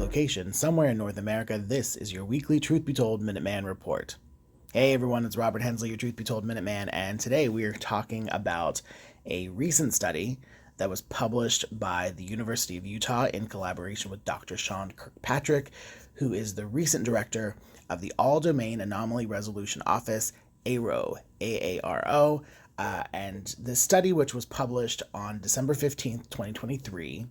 location somewhere in North America, this is your weekly Truth Be Told Minuteman Report. Hey everyone, it's Robert Hensley, your Truth Be Told Minuteman, and today we are talking about a recent study that was published by the University of Utah in collaboration with Dr. Sean Kirkpatrick, who is the recent director of the All-Domain Anomaly Resolution Office, AARO, AARO, and this study, which was published on December 15th, 2023,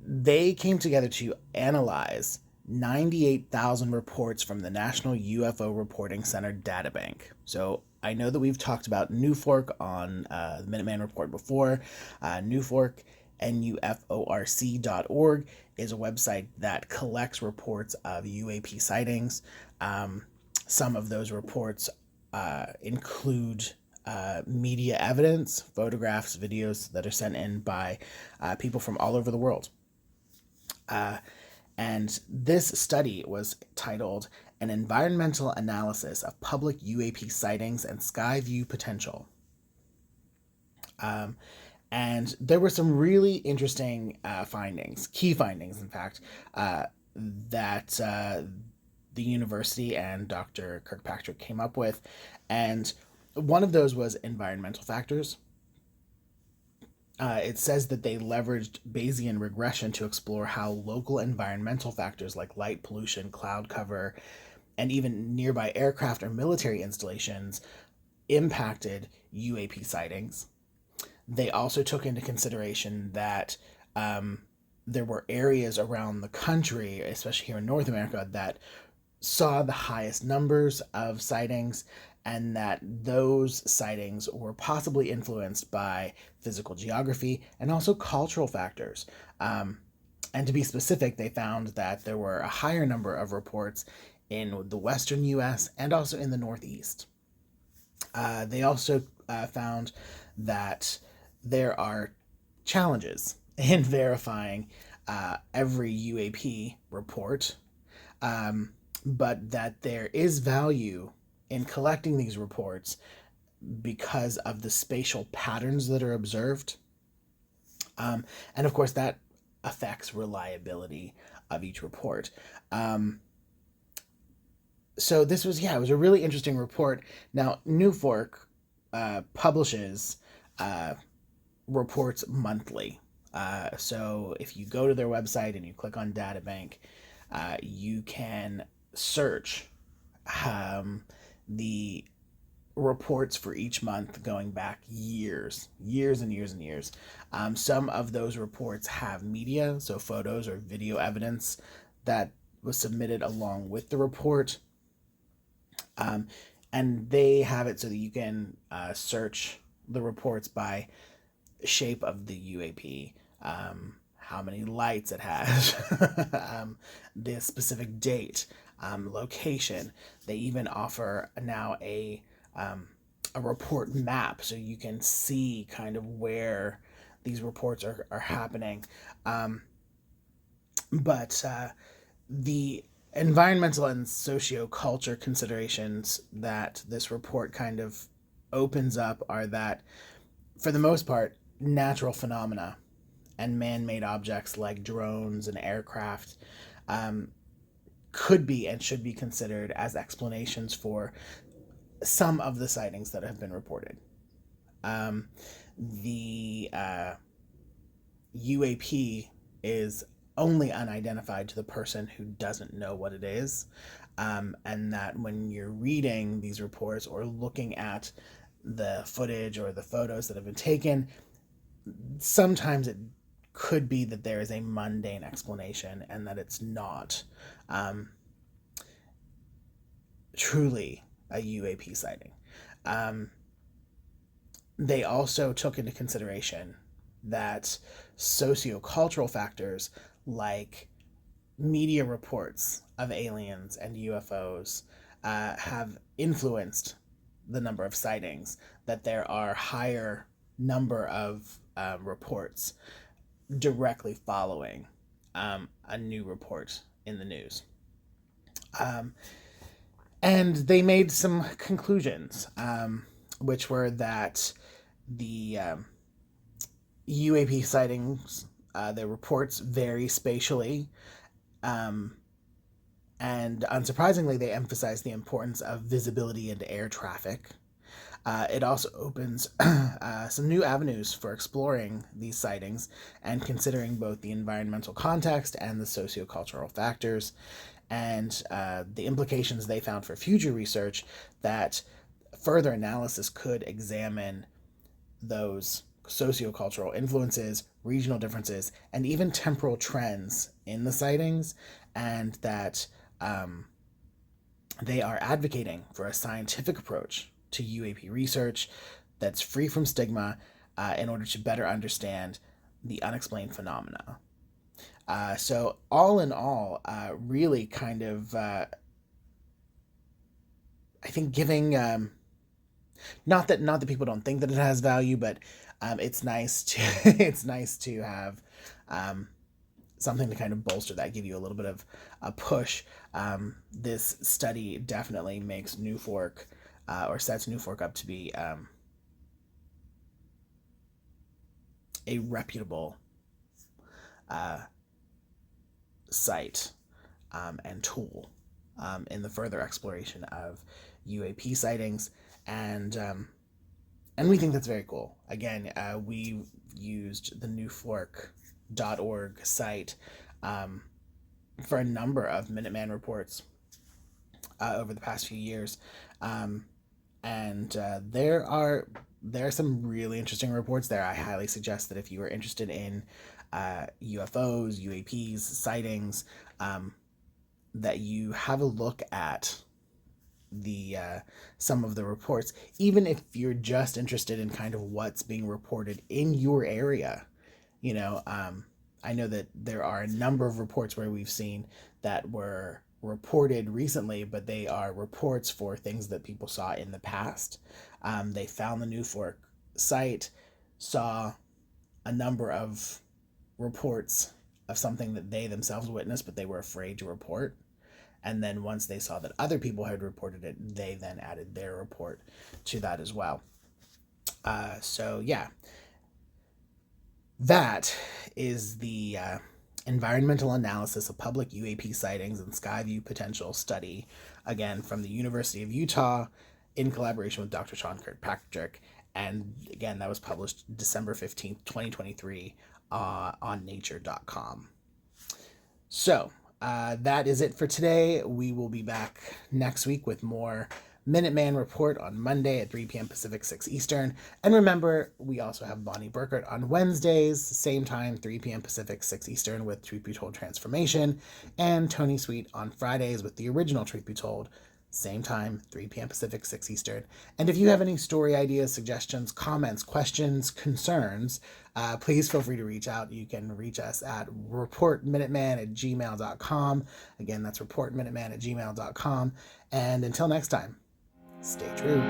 they came together to analyze 98,000 reports from the National UFO Reporting Center databank. So I know that we've talked about NUFORC on the Minuteman Report before. NUFORC, NUFORC.org, is a website that collects reports of UAP sightings. Some of those reports include media evidence, photographs, videos that are sent in by people from all over the world. And this study was titled An Environmental Analysis of Public UAP Sightings and Sky View Potential. And there were some really interesting findings, key findings, in fact, that the university and Dr. Kirkpatrick came up with. And one of those was environmental factors. It says that they leveraged Bayesian regression to explore how local environmental factors like light pollution, cloud cover, and even nearby aircraft or military installations impacted UAP sightings. They also took into consideration that there were areas around the country, especially here in North America, that saw the highest numbers of sightings, and that those sightings were possibly influenced by physical geography and also cultural factors. And to be specific, they found that there were a higher number of reports in the western U.S. and also in the Northeast. They also found that there are challenges in verifying every UAP report, but that there is value in collecting these reports because of the spatial patterns that are observed. And of course, that affects reliability of each report. So this was, it was a really interesting report. Now, NUFORC publishes reports monthly. So if you go to their website and you click on Databank, you can search the reports for each month going back years and years. Some of those reports have media, so photos or video evidence that was submitted along with the report. And they have it so that you can search the reports by shape of the UAP, how many lights it has, the specific date, location. They even offer now a report map, so you can see kind of where these reports are happening. But the environmental and socioculture considerations that this report kind of opens up are that, for the most part, natural phenomena and man-made objects like drones and aircraft could be and should be considered as explanations for some of the sightings that have been reported. The UAP is only unidentified to the person who doesn't know what it is, and that when you're reading these reports or looking at the footage or the photos that have been taken, sometimes it could be that there is a mundane explanation and that it's not truly a UAP sighting. They also took into consideration that sociocultural factors like media reports of aliens and UFOs have influenced the number of sightings, that there are higher number of reports directly following a new report in the news. And they made some conclusions, which were that the UAP sightings Their reports vary spatially, and unsurprisingly, they emphasize the importance of visibility into air traffic. It also opens some new avenues for exploring these sightings and considering both the environmental context and the sociocultural factors, and the implications they found for future research that further analysis could examine those sociocultural influences, regional differences, and even temporal trends in the sightings, and that they are advocating for a scientific approach to UAP research that's free from stigma in order to better understand the unexplained phenomena. So all in all, really kind of, I think giving, not that people don't think that it has value, but it's nice to it's nice to have something to kind of bolster that, give you a little bit of a push. This study definitely makes NUFORC or sets NUFORC up to be a reputable site and tool in the further exploration of UAP sightings, and we think that's very cool. Again, we used the NUFORC.org site for a number of Minuteman reports over the past few years, and there are some really interesting reports there. I highly suggest that if you are interested in UFOs, UAPs, sightings, that you have a look at the some of the reports, even if you're just interested in kind of what's being reported in your area. You know, I know that there are a number of reports where we've seen that were reported recently, but they are reports for things that people saw in the past. They found the NUFORC site, saw a number of reports of something that they themselves witnessed, but they were afraid to report. And then once they saw that other people had reported it, they then added their report to that as well. So yeah, that is the environmental analysis of public UAP sightings and Skyview potential study, again from the University of Utah in collaboration with Dr. Sean Kirkpatrick. And again, that was published December 15th, 2023 on nature.com. So that is it for today. We will be back next week with more Minuteman Report on Monday at 3 p.m. Pacific, 6 Eastern. And remember, we also have Bonnie Burkert on Wednesdays, same time, 3 p.m. Pacific, 6 Eastern, with Truth Be Told Transformation, and Tony Sweet on Fridays with the original Truth Be Told, same time, 3 p.m. Pacific, 6 Eastern. And if you have any story ideas, suggestions, comments, questions, concerns, please feel free to reach out. You can reach us at reportminuteman@gmail.com. Again, that's reportminuteman@gmail.com. And until next time, stay true.